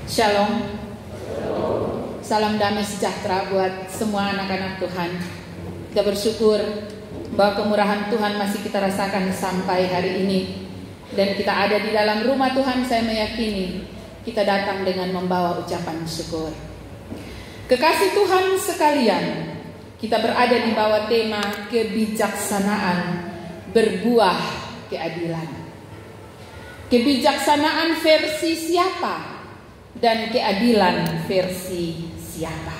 Shalom. Salam damai sejahtera buat semua anak-anak Tuhan. Kita bersyukur bahwa kemurahan Tuhan masih kita rasakan sampai hari ini. Dan kita ada di dalam rumah Tuhan, saya meyakini kita datang dengan membawa ucapan syukur. Kekasih Tuhan sekalian, kita berada di bawah tema kebijaksanaan berbuah keadilan. Kebijaksanaan versi siapa? Dan keadilan versi siapa?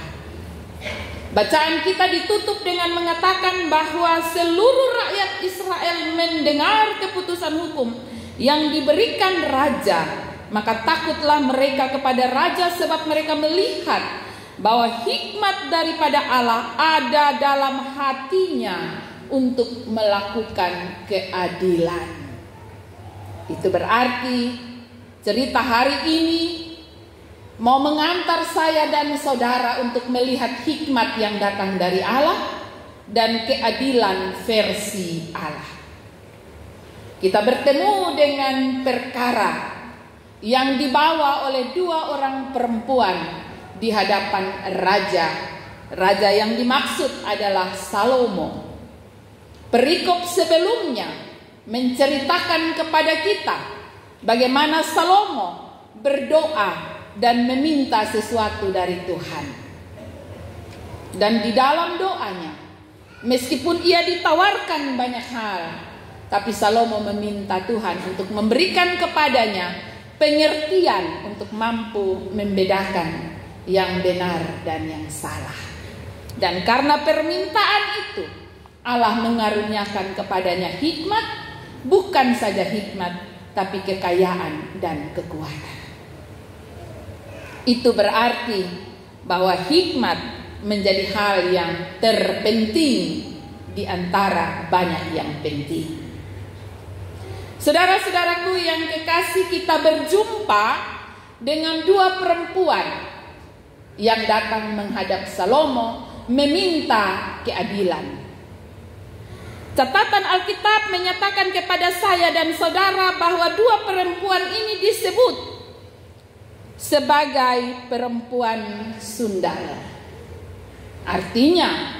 Bacaan kita ditutup dengan mengatakan bahwa seluruh rakyat Israel mendengar keputusan hukum yang diberikan raja, maka takutlah mereka kepada raja, sebab mereka melihat bahwa hikmat daripada Allah ada dalam hatinya untuk melakukan keadilan. Itu berarti cerita hari ini mau mengantar saya dan saudara untuk melihat hikmat yang datang dari Allah dan keadilan versi Allah. Kita bertemu dengan perkara yang dibawa oleh dua orang perempuan di hadapan raja. Raja yang dimaksud adalah Salomo. Perikop sebelumnya menceritakan kepada kita bagaimana Salomo berdoa dan meminta sesuatu dari Tuhan. Dan di dalam doanya, meskipun ia ditawarkan banyak hal, tapi Salomo meminta Tuhan untuk memberikan kepadanya pengertian untuk mampu membedakan yang benar dan yang salah. Dan karena permintaan itu, Allah mengaruniakan kepadanya hikmat, bukan saja hikmat, tapi kekayaan dan kekuatan. Itu berarti bahwa hikmat menjadi hal yang terpenting di antara banyak yang penting. Saudara-saudaraku yang kekasih, kita berjumpa dengan dua perempuan yang datang menghadap Salomo meminta keadilan. Catatan Alkitab menyatakan kepada saya dan saudara bahwa dua perempuan ini disebut sebagai perempuan sundal. Artinya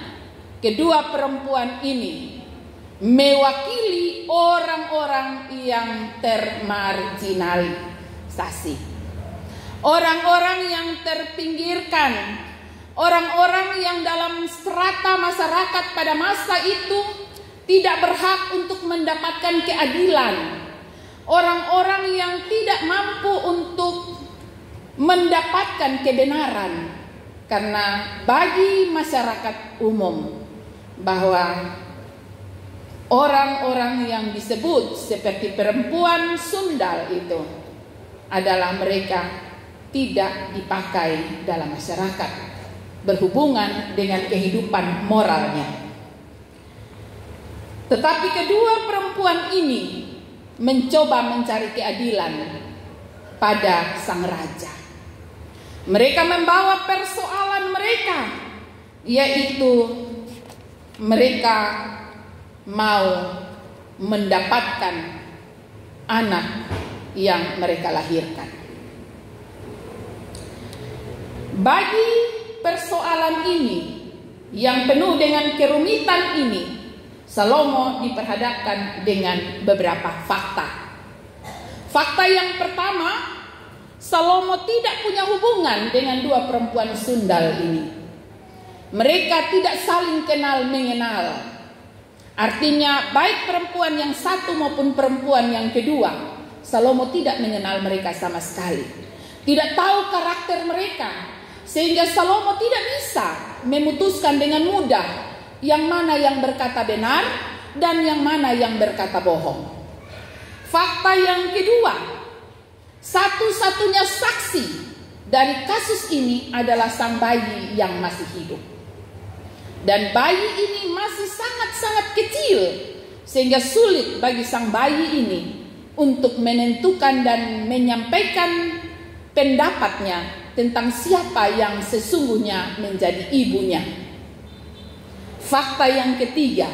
kedua perempuan ini mewakili orang-orang yang termarginalisasi, orang-orang yang terpinggirkan, orang-orang yang dalam strata masyarakat pada masa itu tidak berhak untuk mendapatkan keadilan, orang-orang yang tidak mampu untuk mendapatkan kebenaran. Karena bagi masyarakat umum bahwa orang-orang yang disebut seperti perempuan sundal itu adalah mereka tidak dipakai dalam masyarakat berhubungan dengan kehidupan moralnya. Tetapi kedua perempuan ini mencoba mencari keadilan pada sang raja. Mereka membawa persoalan mereka, yaitu mereka mau mendapatkan anak yang mereka lahirkan. Bagi persoalan ini yang penuh dengan kerumitan ini, Salomo diperhadapkan dengan beberapa fakta. Fakta yang pertama, Salomo tidak punya hubungan dengan dua perempuan sundal ini. Mereka tidak saling kenal mengenal. Artinya baik perempuan yang satu maupun perempuan yang kedua, Salomo tidak mengenal mereka sama sekali. Tidak tahu karakter mereka, sehingga Salomo tidak bisa memutuskan dengan mudah yang mana yang berkata benar dan yang mana yang berkata bohong. Fakta yang kedua, satu-satunya saksi dari kasus ini adalah sang bayi yang masih hidup. Dan bayi ini masih sangat-sangat kecil, sehingga sulit bagi sang bayi ini untuk menentukan dan menyampaikan pendapatnya tentang siapa yang sesungguhnya menjadi ibunya. Fakta yang ketiga,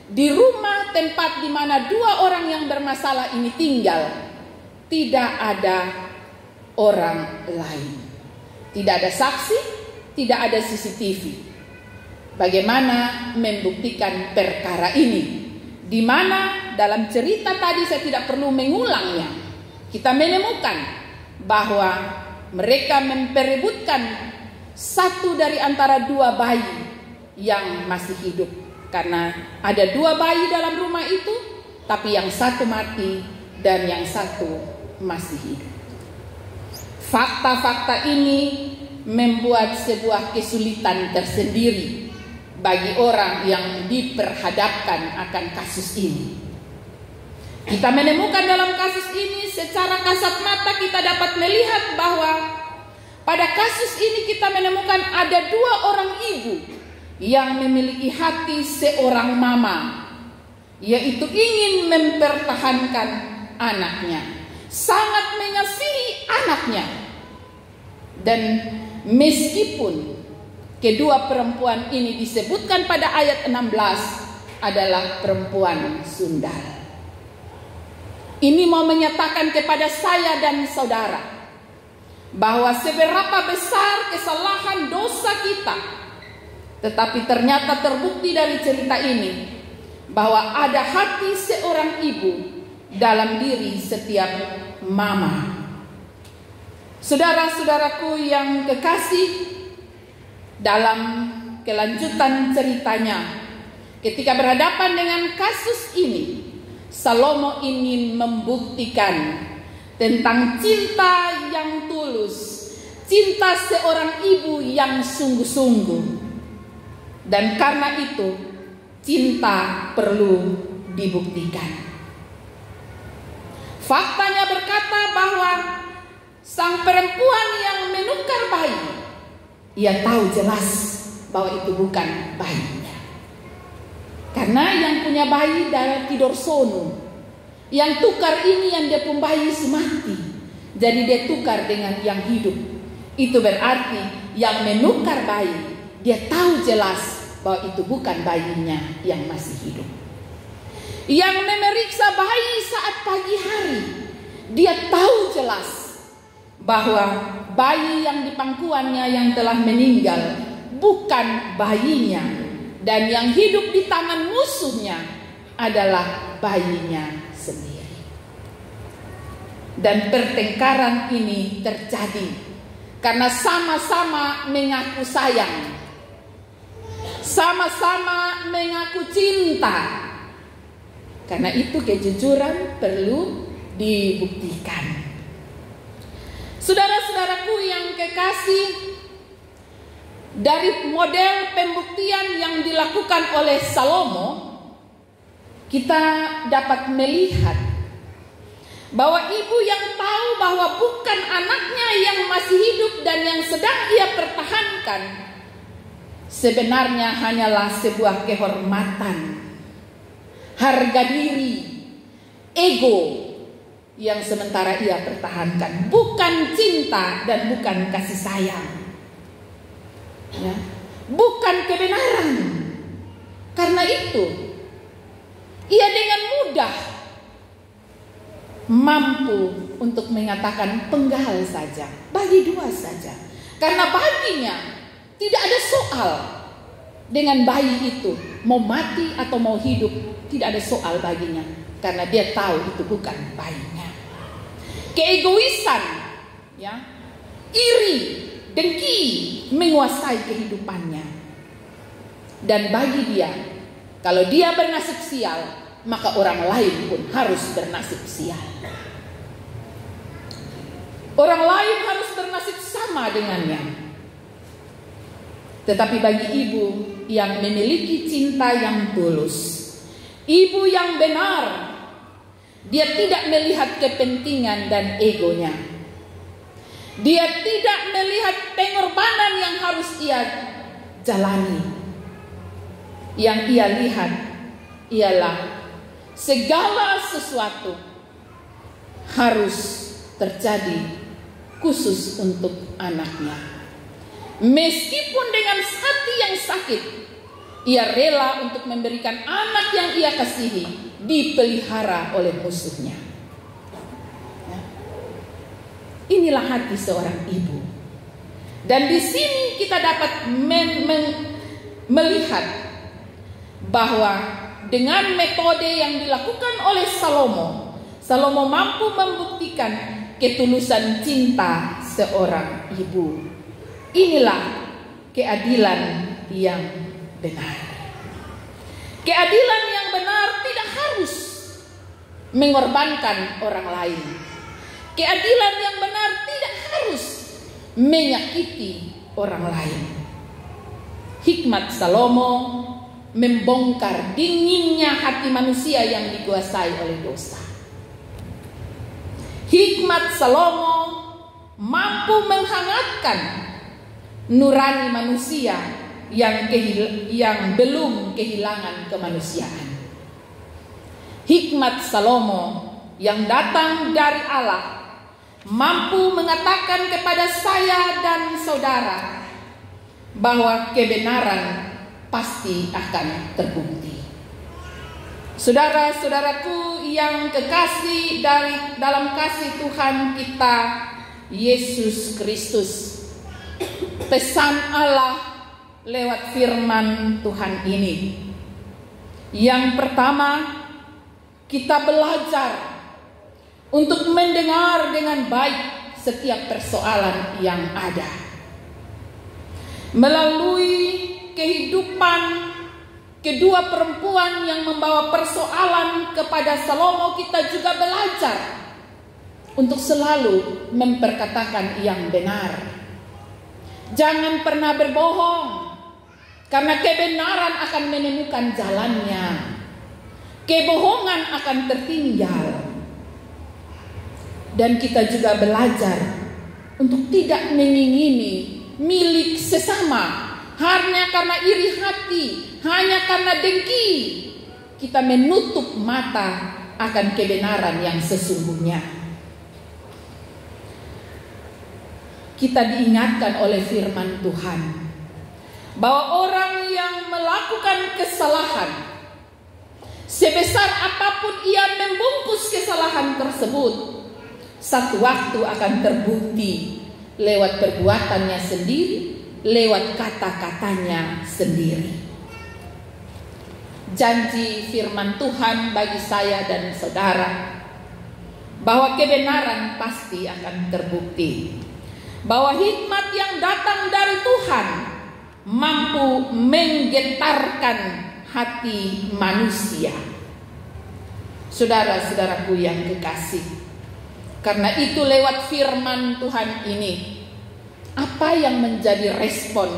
di rumah tempat di mana dua orang yang bermasalah ini tinggal, tidak ada orang lain. Tidak ada saksi, tidak ada CCTV. Bagaimana membuktikan perkara ini? Di mana dalam cerita tadi saya tidak perlu mengulangnya. Kita menemukan bahwa mereka memperebutkan satu dari antara dua bayi yang masih hidup. Karena ada dua bayi dalam rumah itu, tapi yang satu mati dan yang satu masih hidup. Fakta-fakta ini membuat sebuah kesulitan tersendiri bagi orang yang diperhadapkan akan kasus ini. Kita menemukan dalam kasus ini secara kasat mata kita dapat melihat bahwa pada kasus ini kita menemukan ada dua orang ibu yang memiliki hati seorang mama, yaitu ingin mempertahankan anaknya, sangat mengasihi anaknya. Dan meskipun kedua perempuan ini disebutkan pada ayat 16 adalah perempuan sundal. Ini mau menyatakan kepada saya dan saudara bahwa seberapa besar kesalahan dosa kita, tetapi ternyata terbukti dari cerita ini bahwa ada hati seorang ibu dalam diri setiap mama. Saudara-saudaraku yang kekasih, dalam kelanjutan ceritanya, ketika berhadapan dengan kasus ini, Salomo ingin membuktikan tentang cinta yang tulus, cinta seorang ibu yang sungguh-sungguh. Dan karena itu, cinta perlu dibuktikan. Faktanya berkata bahwa sang perempuan yang menukar bayi, ia tahu jelas bahwa itu bukan bayinya. Karena yang punya bayi darah tidur sono, yang tukar ini yang dia pun bayi mati, jadi dia tukar dengan yang hidup. Itu berarti yang menukar bayi, dia tahu jelas bahwa itu bukan bayinya yang masih hidup. Yang memeriksa bayi saat pagi hari, dia tahu jelas bahwa bayi yang di pangkuannya yang telah meninggal bukan bayinya, dan yang hidup di tangan musuhnya adalah bayinya sendiri. Dan pertengkaran ini terjadi karena sama-sama mengaku sayang, sama-sama mengaku cinta. Karena itu kejujuran perlu dibuktikan. Saudara-saudaraku yang kekasih, dari model pembuktian yang dilakukan oleh Salomo, kita dapat melihat bahwa ibu yang tahu bahwa bukan anaknya yang masih hidup dan yang sedang ia pertahankan, sebenarnya hanyalah sebuah kehormatan, harga diri, ego yang sementara ia pertahankan, bukan cinta dan bukan kasih sayang, ya, bukan kebenaran. Karena itu ia dengan mudah mampu untuk mengatakan penggal saja, bagi dua saja, karena baginya tidak ada soal dengan bayi itu mau mati atau mau hidup, tidak ada soal baginya, karena dia tahu itu bukan bayinya. Keegoisan, ya, iri, dengki menguasai kehidupannya. Dan bagi dia, kalau dia bernasib sial, maka orang lain pun harus bernasib sial. Orang lain harus bernasib sama dengannya. Tetapi bagi ibu yang memiliki cinta yang tulus, ibu yang benar, dia tidak melihat kepentingan dan egonya. Dia tidak melihat pengorbanan yang harus ia jalani. Yang ia lihat ialah segala sesuatu harus terjadi khusus untuk anaknya. Meskipun dengan hati yang sakit, ia rela untuk memberikan anak yang ia kasihi dipelihara oleh musuhnya. Inilah hati seorang ibu. Dan di sini kita dapat melihat bahwa dengan metode yang dilakukan oleh Salomo mampu membuktikan ketulusan cinta seorang ibu. Inilah keadilan yang benar. Keadilan yang benar tidak harus mengorbankan orang lain. Keadilan yang benar tidak harus menyakiti orang lain. Hikmat Salomo membongkar dinginnya hati manusia yang dikuasai oleh dosa. Hikmat Salomo mampu menghangatkan nurani manusia yang belum kehilangan kemanusiaan. Hikmat Salomo yang datang dari Allah mampu mengatakan kepada saya dan saudara bahwa kebenaran pasti akan terbukti. Saudara-saudaraku yang kekasih dalam kasih Tuhan kita Yesus Kristus, pesan Allah lewat firman Tuhan ini. Yang pertama, kita belajar untuk mendengar dengan baik setiap persoalan yang ada. Melalui kehidupan kedua perempuan yang membawa persoalan kepada Salomo, kita juga belajar untuk selalu memperkatakan yang benar. Jangan pernah berbohong, karena kebenaran akan menemukan jalannya. Kebohongan akan tertinggal. Dan kita juga belajar untuk tidak mengingini milik sesama hanya karena iri hati, hanya karena dengki. Kita menutup mata akan kebenaran yang sesungguhnya. Kita diingatkan oleh firman Tuhan bahwa orang yang melakukan kesalahan, sebesar apapun ia membungkus kesalahan tersebut, satu waktu akan terbukti lewat perbuatannya sendiri, lewat kata-katanya sendiri. Janji firman Tuhan bagi saya dan saudara bahwa kebenaran pasti akan terbukti, bahwa hikmat yang datang dari Tuhan mampu menggetarkan hati manusia. Saudara-saudaraku yang kekasih, karena itu lewat firman Tuhan ini, apa yang menjadi respon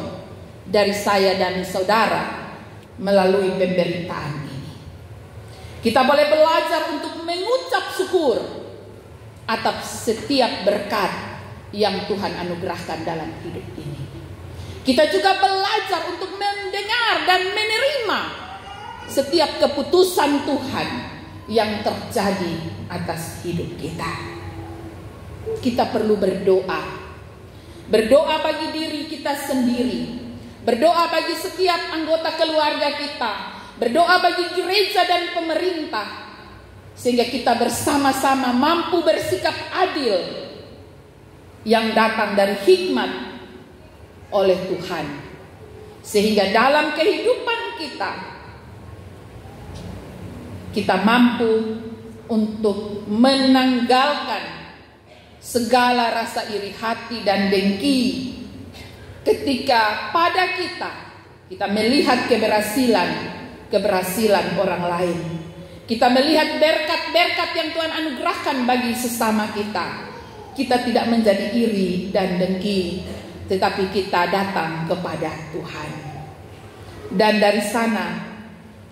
dari saya dan saudara melalui pemberitaan ini? Kita boleh belajar untuk mengucap syukur atas setiap berkat yang Tuhan anugerahkan dalam hidup ini. Kita juga belajar untuk mendengar dan menerima setiap keputusan Tuhan yang terjadi atas hidup kita. Kita perlu berdoa. Berdoa bagi diri kita sendiri. Berdoa bagi setiap anggota keluarga kita. Berdoa bagi gereja dan pemerintah. Sehingga kita bersama-sama mampu bersikap adil yang datang dari hikmat oleh Tuhan. Sehingga dalam kehidupan kita mampu untuk menanggalkan segala rasa iri hati dan dengki ketika pada kita melihat keberhasilan orang lain. Kita melihat berkat-berkat yang Tuhan anugerahkan bagi sesama kita. Kita tidak menjadi iri dan dengki, tetapi kita datang kepada Tuhan. Dan dari sana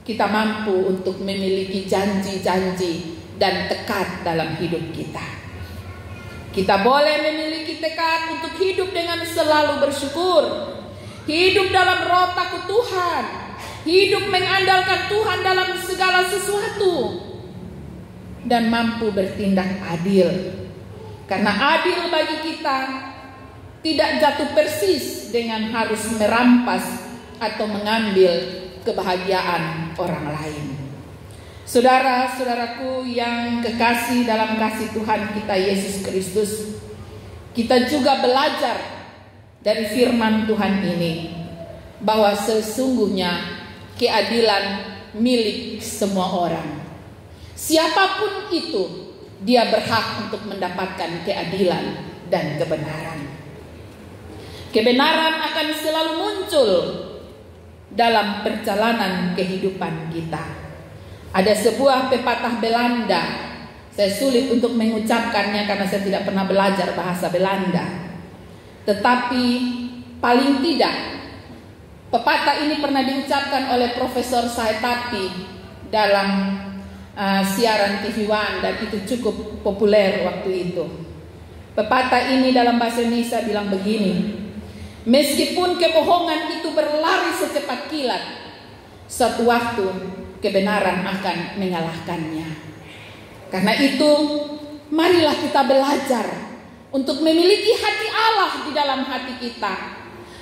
kita mampu untuk memiliki janji-janji dan tekad dalam hidup kita. Kita boleh memiliki tekad untuk hidup dengan selalu bersyukur, hidup dalam roh takut Tuhan, hidup mengandalkan Tuhan dalam segala sesuatu, dan mampu bertindak adil. Karena adil bagi kita tidak jatuh persis dengan harus merampas atau mengambil kebahagiaan orang lain. Saudara-saudaraku yang kekasih dalam kasih Tuhan kita Yesus Kristus, kita juga belajar dari firman Tuhan ini bahwa sesungguhnya keadilan milik semua orang. Siapapun itu, dia berhak untuk mendapatkan keadilan dan kebenaran. Kebenaran akan selalu muncul dalam perjalanan kehidupan kita. Ada sebuah pepatah Belanda, saya sulit untuk mengucapkannya karena saya tidak pernah belajar bahasa Belanda. Tetapi paling tidak, pepatah ini pernah diucapkan oleh Profesor Saetapi dalam siaran TV One, dan itu cukup populer waktu itu. Pepatah ini dalam bahasa Indonesia bilang begini: meskipun kebohongan itu berlari secepat kilat, suatu waktu kebenaran akan mengalahkannya. Karena itu, marilah kita belajar untuk memiliki hati Allah di dalam hati kita,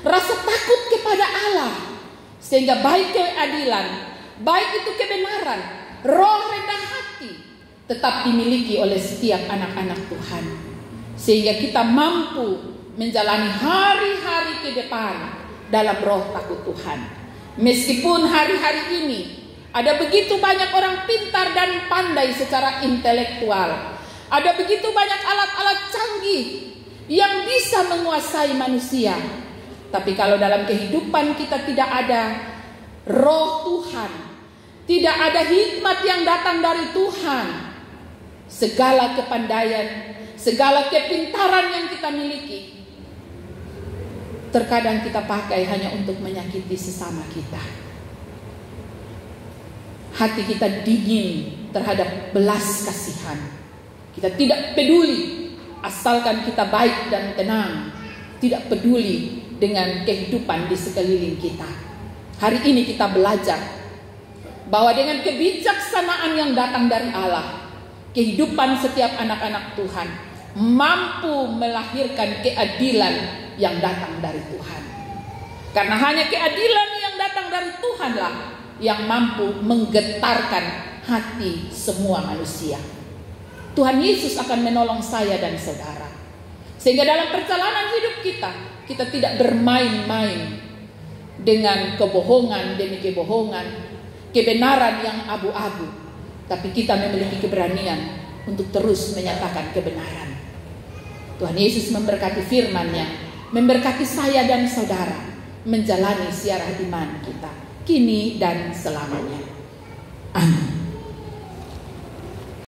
rasa takut kepada Allah, sehingga baik keadilan, baik itu kebenaran, roh rendah hati tetap dimiliki oleh setiap anak-anak Tuhan, sehingga kita mampu menjalani hari-hari ke depan dalam roh takut Tuhan. Meskipun hari-hari ini ada begitu banyak orang pintar dan pandai secara intelektual, ada begitu banyak alat-alat canggih yang bisa menguasai manusia, tapi kalau dalam kehidupan kita tidak ada roh Tuhan, tidak ada hikmat yang datang dari Tuhan, segala kepandaian, segala kepintaran yang kita miliki, terkadang kita pakai hanya untuk menyakiti sesama kita. Hati kita dingin terhadap belas kasihan. Kita tidak peduli asalkan kita baik dan tenang, tidak peduli dengan kehidupan di sekeliling kita. Hari ini kita belajar bahwa dengan kebijaksanaan yang datang dari Allah, kehidupan setiap anak-anak Tuhan mampu melahirkan keadilan yang datang dari Tuhan. Karena hanya keadilan yang datang dari Tuhanlah yang mampu menggetarkan hati semua manusia. Tuhan Yesus akan menolong saya dan saudara, sehingga dalam perjalanan hidup kita tidak bermain-main dengan kebohongan demi kebohongan, kebenaran yang abu-abu, tapi kita memiliki keberanian untuk terus menyatakan kebenaran. Tuhan Yesus memberkati firman-Nya, memberkati saya dan saudara menjalani siarah iman kita kini dan selamanya. Amin.